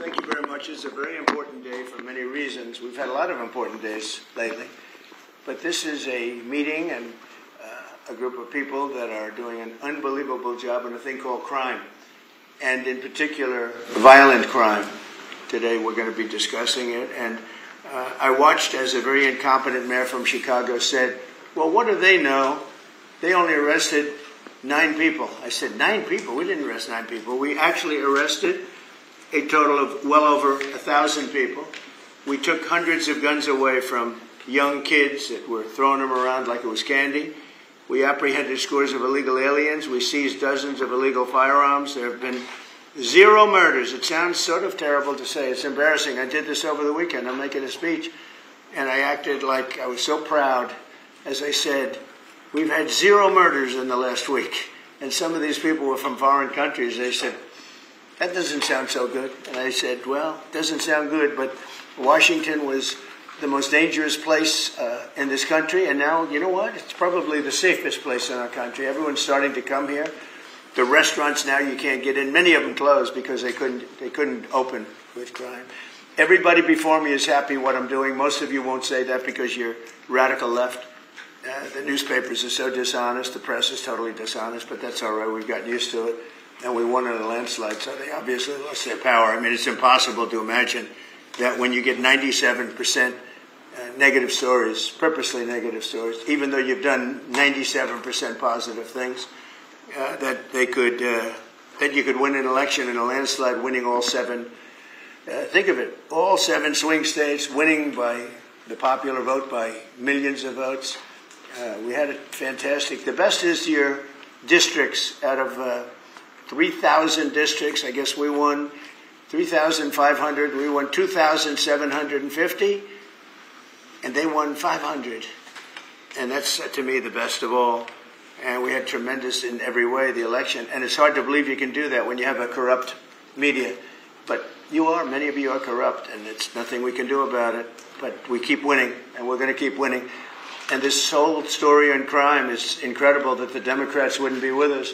Thank you very much. It's a very important day for many reasons. We've had a lot of important days lately. But this is a meeting and a group of people that are doing an unbelievable job in a thing called crime. And in particular, violent crime. Today we're going to be discussing it. And I watched as a very incompetent mayor from Chicago said, well, what do they know? They only arrested 9 people. I said, 9 people? We didn't arrest 9 people. We actually arrested a total of well over 1,000 people. We took hundreds of guns away from young kids that were throwing them around like it was candy. We apprehended scores of illegal aliens. We seized dozens of illegal firearms. There have been 0 murders. It sounds sort of terrible to say. It's embarrassing. I did this over the weekend. I'm making a speech, and I acted like I was so proud as I said, we've had 0 murders in the last week. And some of these people were from foreign countries. They said, that doesn't sound so good. And I said, well, it doesn't sound good, but Washington was the most dangerous place in this country. And now, you know what? It's probably the safest place in our country. Everyone's starting to come here. The restaurants now you can't get in. Many of them closed because they couldn't open with crime. Everybody before me is happy what I'm doing. Most of you won't say that because you're radical left. The newspapers are so dishonest. The press is totally dishonest, but that's all right. We've gotten used to it. And we won in a landslide, so they obviously lost their power. I mean, it's impossible to imagine that when you get 97% negative stories, purposely negative stories, even though you've done 97% positive things, that you could win an election in a landslide, winning all 7. Think of it, all 7 swing states, winning by the popular vote by millions of votes. We had it fantastic. The best is your districts. Out of 3,000 districts, I guess we won 3,500. We won 2,750, and they won 500. And that's, to me, the best of all. And we had tremendous in every way, the election. And it's hard to believe you can do that when you have a corrupt media. But many of you are corrupt, and it's nothing we can do about it. But we keep winning, and we're going to keep winning. And this whole story on crime is incredible that the Democrats wouldn't be with us.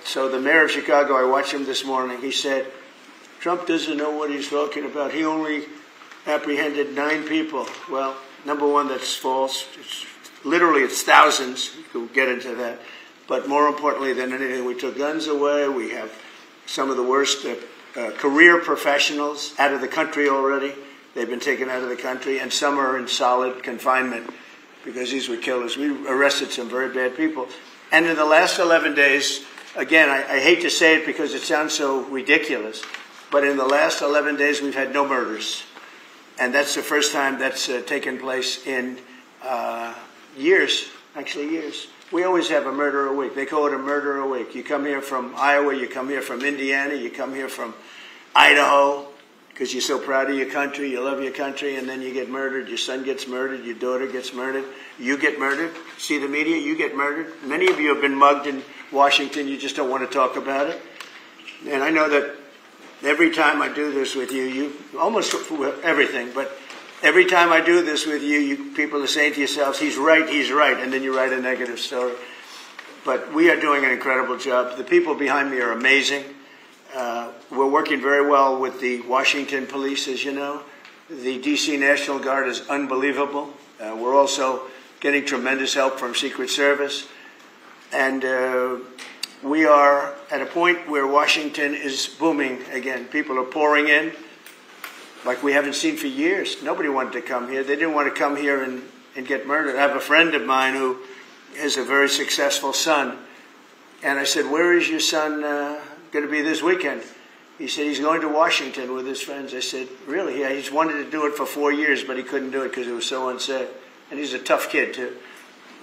So the mayor of Chicago, I watched him this morning, he said, Trump doesn't know what he's talking about. He only apprehended 9 people. Well, number one, that's false. It's thousands. We'll get into that. But more importantly than anything, we took guns away. We have some of the worst career professionals out of the country already. They've been taken out of the country, and some are in solid confinement because these were killers. We arrested some very bad people. And in the last 11 days, again, I hate to say it because it sounds so ridiculous, but in the last 11 days, we've had no murders. And that's the first time that's taken place in years, actually years. We always have a murder a week. They call it a murder a week. You come here from Iowa, you come here from Indiana, you come here from Idaho, because you're so proud of your country, you love your country, and then you get murdered, your son gets murdered, your daughter gets murdered, you get murdered. See the media, you get murdered. Many of you have been mugged in Washington, you just don't want to talk about it. And I know that every time I do this with you almost everything, but every time I do this with you people are saying to yourselves, he's right, and then you write a negative story. But we are doing an incredible job. The people behind me are amazing. We're working very well with the Washington police, as you know. The D.C. National Guard is unbelievable. We're also getting tremendous help from Secret Service. And we are at a point where Washington is booming again. People are pouring in like we haven't seen for years. Nobody wanted to come here. They didn't want to come here and get murdered. I have a friend of mine who has a very successful son. And I said, where is your son going to be this weekend? He said he's going to Washington with his friends. I said, really? Yeah, he's wanted to do it for 4 years, but he couldn't do it because it was so unsafe. And he's a tough kid, too.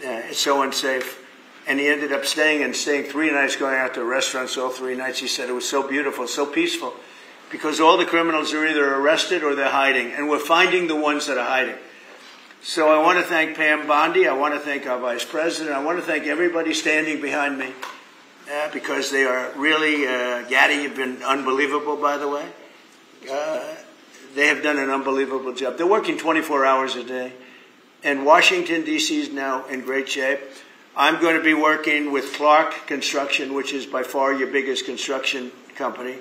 It's so unsafe. And he ended up staying 3 nights, going out to restaurants all 3 nights. He said it was so beautiful, so peaceful, because all the criminals are either arrested or they're hiding, and we're finding the ones that are hiding. So I want to thank Pam Bondi. I want to thank our Vice President. I want to thank everybody standing behind me. Because they are really, Gaddy, you've been unbelievable, by the way. They have done an unbelievable job. They're working 24 hours a day. And Washington, D.C. is now in great shape. I'm going to be working with Clark Construction, which is by far your biggest construction company.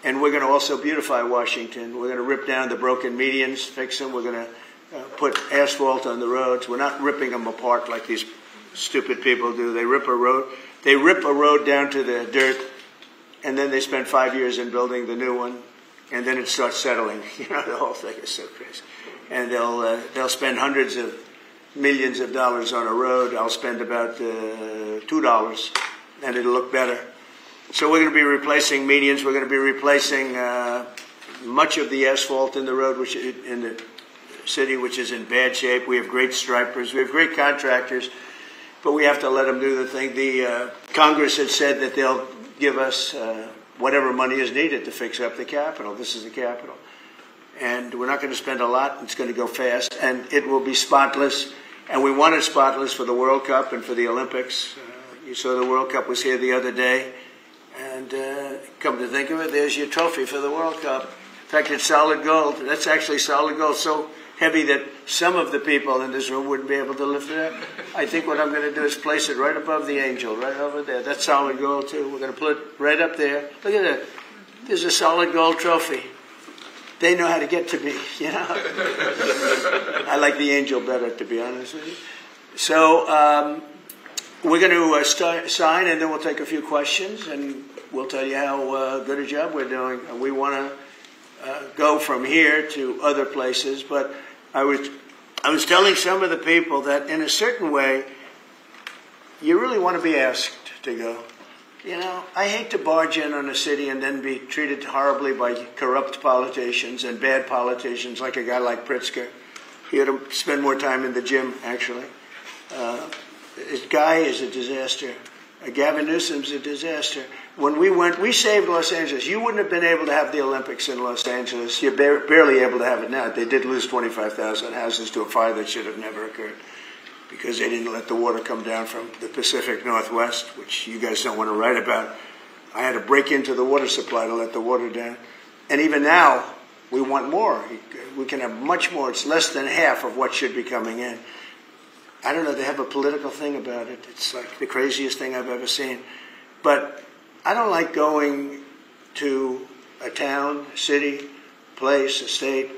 And we're going to also beautify Washington. We're going to rip down the broken medians, fix them. We're going to put asphalt on the roads. We're not ripping them apart like these stupid people do. They rip a road down to the dirt, and then they spend 5 years in building the new one, and then it starts settling. You know, the whole thing is so crazy. And they'll spend hundreds of millions of dollars on a road. I'll spend about $2, and it'll look better. So we're going to be replacing medians. We're going to be replacing much of the asphalt in the road, which in the city, which is in bad shape. We have great stripers. We have great contractors, but we have to let them do the thing. The Congress had said that they'll give us whatever money is needed to fix up the Capitol. This is the Capitol. And we're not going to spend a lot. It's going to go fast, and it will be spotless. And we want it spotless for the World Cup and for the Olympics. You saw the World Cup was here the other day. And come to think of it, there's your trophy for the World Cup. In fact, it's solid gold. That's actually solid gold, so heavy that some of the people in this room wouldn't be able to lift it up. I think what I'm going to do is place it right above the angel, right over there. That's solid gold, too. We're going to put it right up there. Look at that. There's a solid gold trophy. They know how to get to me, you know. I like the angel better, to be honest with you. So we're going to sign, and then we'll take a few questions, and we'll tell you how good a job we're doing. And we want to go from here to other places. But I was telling some of the people that in a certain way, you really want to be asked to go. You know, I hate to barge in on a city and then be treated horribly by corrupt politicians and bad politicians like a guy like Pritzker. He ought to spend more time in the gym, actually. This guy is a disaster. Gavin Newsom's a disaster. When we saved Los Angeles. You wouldn't have been able to have the Olympics in Los Angeles. You're barely able to have it now. They did lose 25,000 houses to a fire that should have never occurred because they didn't let the water come down from the Pacific Northwest, which you guys don't want to write about. I had to break into the water supply to let the water down. And even now, we want more. We can have much more. It's less than half of what should be coming in. I don't know, they have a political thing about it. It's like the craziest thing I've ever seen. But I don't like going to a town, a city, place, a state,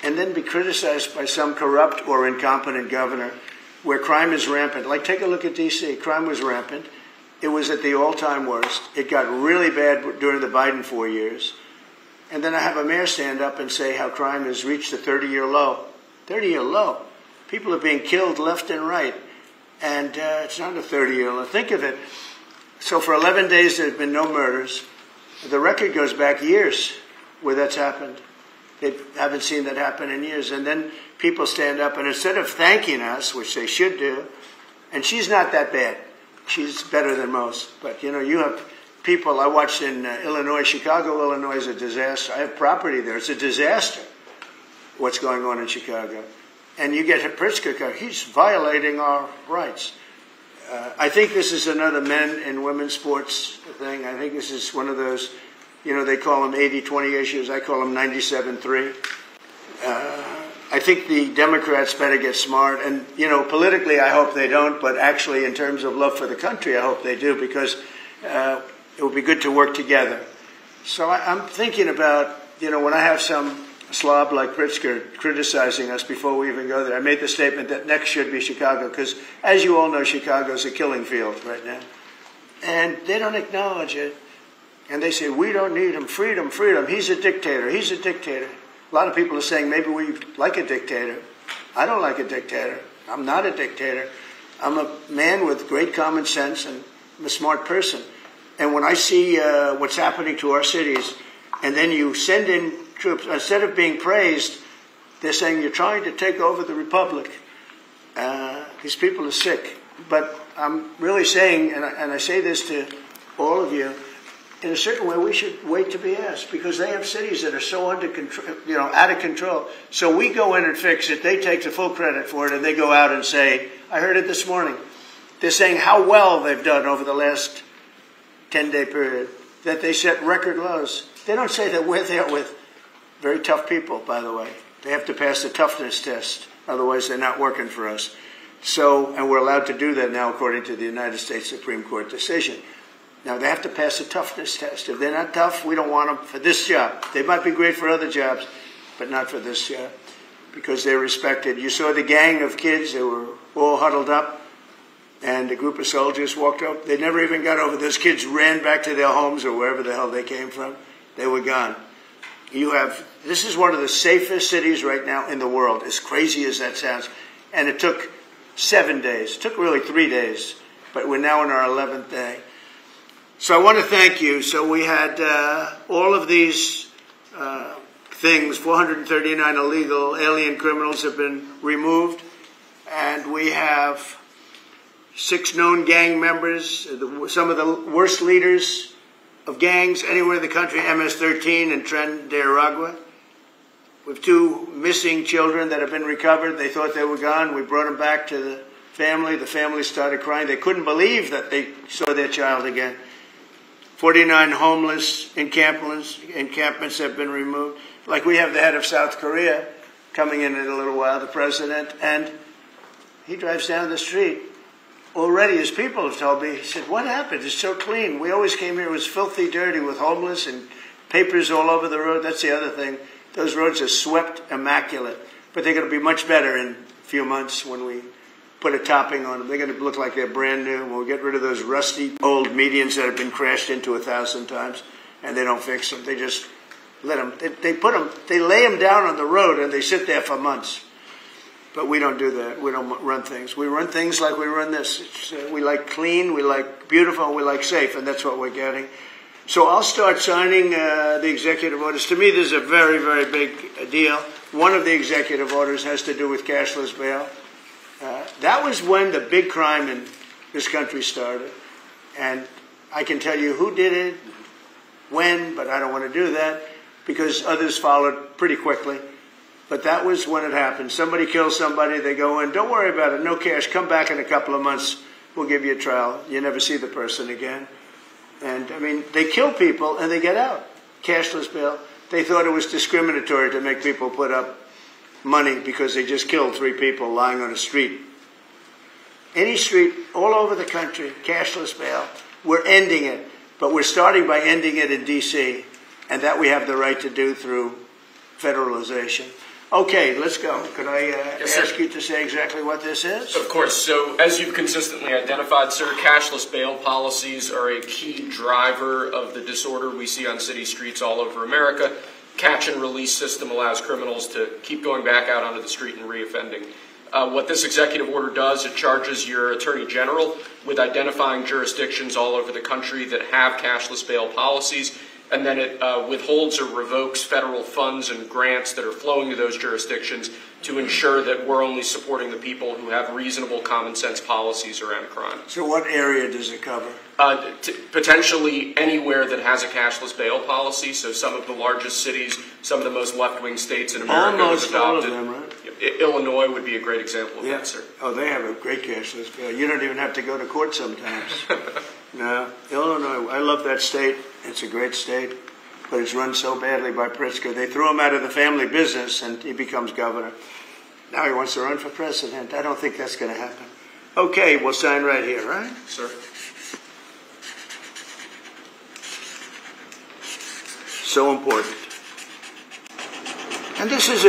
and then be criticized by some corrupt or incompetent governor where crime is rampant. Like, take a look at D.C. Crime was rampant. It was at the all-time worst. It got really bad during the Biden 4 years. And then I have a mayor stand up and say how crime has reached a 30-year low. 30-year low. People are being killed left and right. And it's not a 30-year low. Think of it. So for 11 days, there have been no murders. The record goes back years where that's happened. They haven't seen that happen in years. And then people stand up, and instead of thanking us, which they should do, and she's not that bad. She's better than most. But, you know, you have people, I watched in Illinois, Chicago, Illinois is a disaster. I have property there. It's a disaster what's going on in Chicago. And you get Pritzker, he's violating our rights. I think this is another men and women's sports thing. I think this is one of those, you know, they call them 80-20 issues. I call them 97-3. I think the Democrats better get smart. And, you know, politically, I hope they don't. But actually, in terms of love for the country, I hope they do, because it would be good to work together. So I'm thinking about, you know, when I have some slob like Pritzker criticizing us before we even go there, I made the statement that next should be Chicago, because, as you all know, Chicago's a killing field right now. And they don't acknowledge it. And they say, we don't need him. Freedom, freedom. He's a dictator. He's a dictator. A lot of people are saying maybe we like a dictator. I don't like a dictator. I'm not a dictator. I'm a man with great common sense, and I'm a smart person. And when I see what's happening to our cities, and then you send in troops, instead of being praised, they're saying you're trying to take over the republic. These people are sick. But I'm really saying, and I say this to all of you, in a certain way, we should wait to be asked, because they have cities that are so under control, you know, out of control. So we go in and fix it. They take the full credit for it, and they go out and say, I heard it this morning. They're saying how well they've done over the last 10-day period, that they set record lows. They don't say that we're there with very tough people, by the way. They have to pass the toughness test. Otherwise, they're not working for us. So, and we're allowed to do that now, according to the United States Supreme Court decision. Now, they have to pass a toughness test. If they're not tough, we don't want them for this job. They might be great for other jobs, but not for this job, because they're respected. You saw the gang of kids. They were all huddled up, and a group of soldiers walked up. They never even got over. Those kids ran back to their homes or wherever the hell they came from. They were gone. This is one of the safest cities right now in the world, as crazy as that sounds. And it took 7 days. It took really 3 days, but we're now in our 11th day. So I want to thank you. So we had all of these things, 439 illegal alien criminals have been removed, and we have 6 known gang members, some of the worst leaders of gangs anywhere in the country, MS-13 and Tren de Aragua. We have 2 missing children that have been recovered. They thought they were gone. We brought them back to the family. The family started crying. They couldn't believe that they saw their child again. 49 homeless encampments have been removed. Like we have the head of South Korea coming in a little while, the president, and he drives down the street. Already, his people have told me, he said, what happened? It's so clean. We always came here, it was filthy dirty with homeless and papers all over the road. That's the other thing. Those roads are swept immaculate. But they're going to be much better in a few months when we put a topping on them. They're going to look like they're brand new. We'll get rid of those rusty old medians that have been crashed into 1,000 times, and they don't fix them. They just let them. They lay them down on the road, and they sit there for months. But we don't do that. We don't run things. We run things like we run this. We like clean, we like beautiful, and we like safe, and that's what we're getting. So I'll start signing the executive orders. To me, this is a very, very big deal. One of the executive orders has to do with cashless bail. That was when the big crime in this country started. And I can tell you who did it, when, but I don't want to do that because others followed pretty quickly. But that was when it happened. Somebody kills somebody, they go in, don't worry about it, no cash, come back in a couple of months, we'll give you a trial. You never see the person again. And, I mean, they kill people and they get out. Cashless bail. They thought it was discriminatory to make people put up money because they just killed 3 people lying on a street. Any street, all over the country, cashless bail. We're ending it, but we're starting by ending it in D.C., and that we have the right to do through federalization. Okay, let's go. Could I ask you to say exactly what this is? Of course. So, as you've consistently identified, sir, cashless bail policies are a key driver of the disorder we see on city streets all over America. Catch and release system allows criminals to keep going back out onto the street and reoffending. What this executive order does, it charges your attorney general with identifying jurisdictions all over the country that have cashless bail policies, and then it withholds or revokes federal funds and grants that are flowing to those jurisdictions to ensure that we're only supporting the people who have reasonable common sense policies around crime. So what area does it cover? Potentially anywhere that has a cashless bail policy. So some of the largest cities, some of the most left-wing states in America have adopted. All of them, right? Illinois would be a great example of that, sir. Oh, they have a great cashless bail. You don't even have to go to court sometimes. No, Illinois, I love that state. It's a great state, but it's run so badly by Pritzker. They threw him out of the family business, and he becomes governor. Now he wants to run for president. I don't think that's going to happen. Okay, we'll sign right here, right? Sir. So important. And this is